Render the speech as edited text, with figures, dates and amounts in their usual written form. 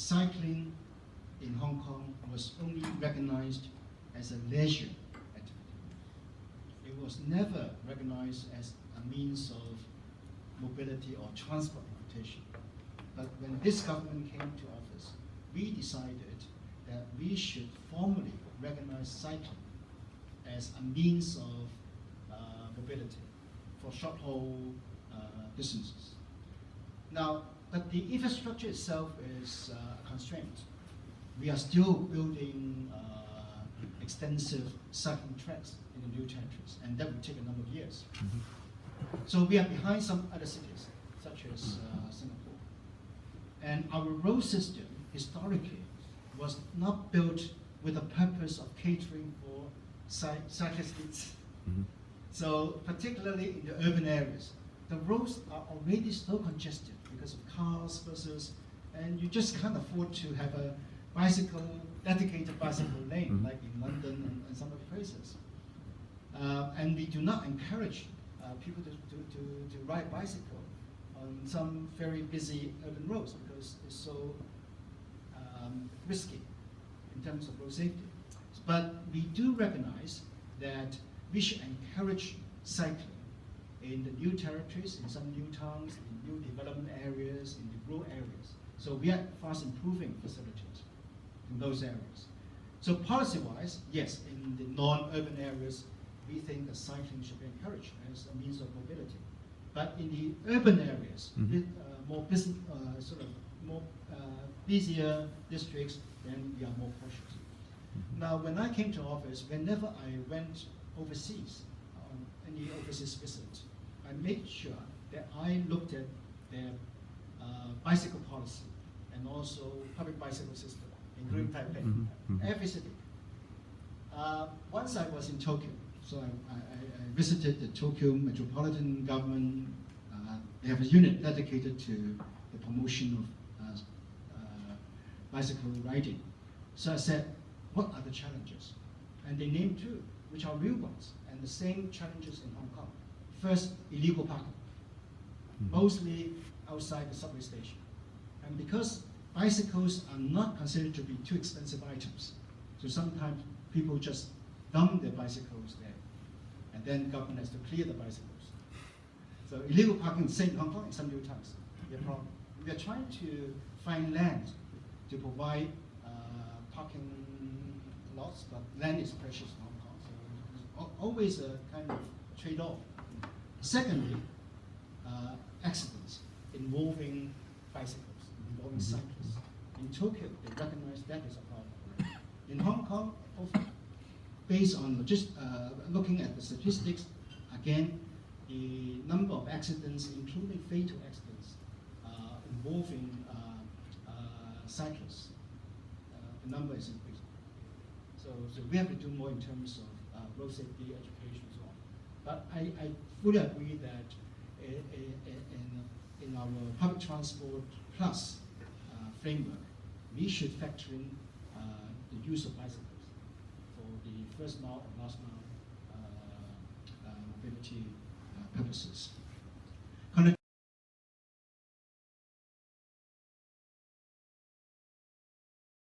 cycling in Hong Kong was only recognized as a leisure activity. It was never recognized as a means of mobility or transportation. But when this government came to office, we decided that we should formally recognize cycling as a means of mobility for short-haul distances. Now, but the infrastructure itself is constrained. We are still building extensive cycling tracks in the new territories, and that will take a number of years. So we are behind some other cities, such as Singapore. And our road system, historically, was not built with the purpose of catering for cyclist needs. So particularly in the urban areas, the roads are already so congested because of cars, buses, and you just can't afford to have a dedicated bicycle lane, like in London and some other places. And we do not encourage people to ride bicycle on some very busy urban roads because it's so risky in terms of road safety. But we do recognize that we should encourage cycling in the new territories, in some new towns, in new development areas, in the rural areas. So we are fast improving facilities in those areas. So policy-wise, yes, in the non-urban areas, we think that cycling should be encouraged as a means of mobility. But in the urban areas, more business, more busier districts, then we are more cautious. Now, when I came to office, whenever I went overseas, on any overseas visit, I made sure that I looked at their bicycle policy and also public bicycle system, including Taipei, every city. Once I was in Tokyo, so I visited the Tokyo Metropolitan Government. They have a unit dedicated to the promotion of bicycle riding. So I said, what are the challenges? And they named two, which are real ones, and the same challenges in Hong Kong. First, illegal parking, mostly outside the subway station. And because bicycles are not considered to be too expensive items, so sometimes people just dump their bicycles there, and then government has to clear the bicycles. So illegal parking is the same in Hong Kong and some new towns. We are trying to find land to provide parking lots, but land is precious in Hong Kong, so there's always a kind of trade-off. Secondly, accidents involving bicycles, involving cyclists. In Tokyo, they recognize that as a problem. In Hong Kong, based on just looking at the statistics, again, the number of accidents, including fatal accidents, involving cyclists, the number is increasing. So we have to do more in terms of road safety, education, and so on. But I fully agree that in our public transport plus framework, we should factor in the use of bicycles for the first mile and last mile mobility purposes.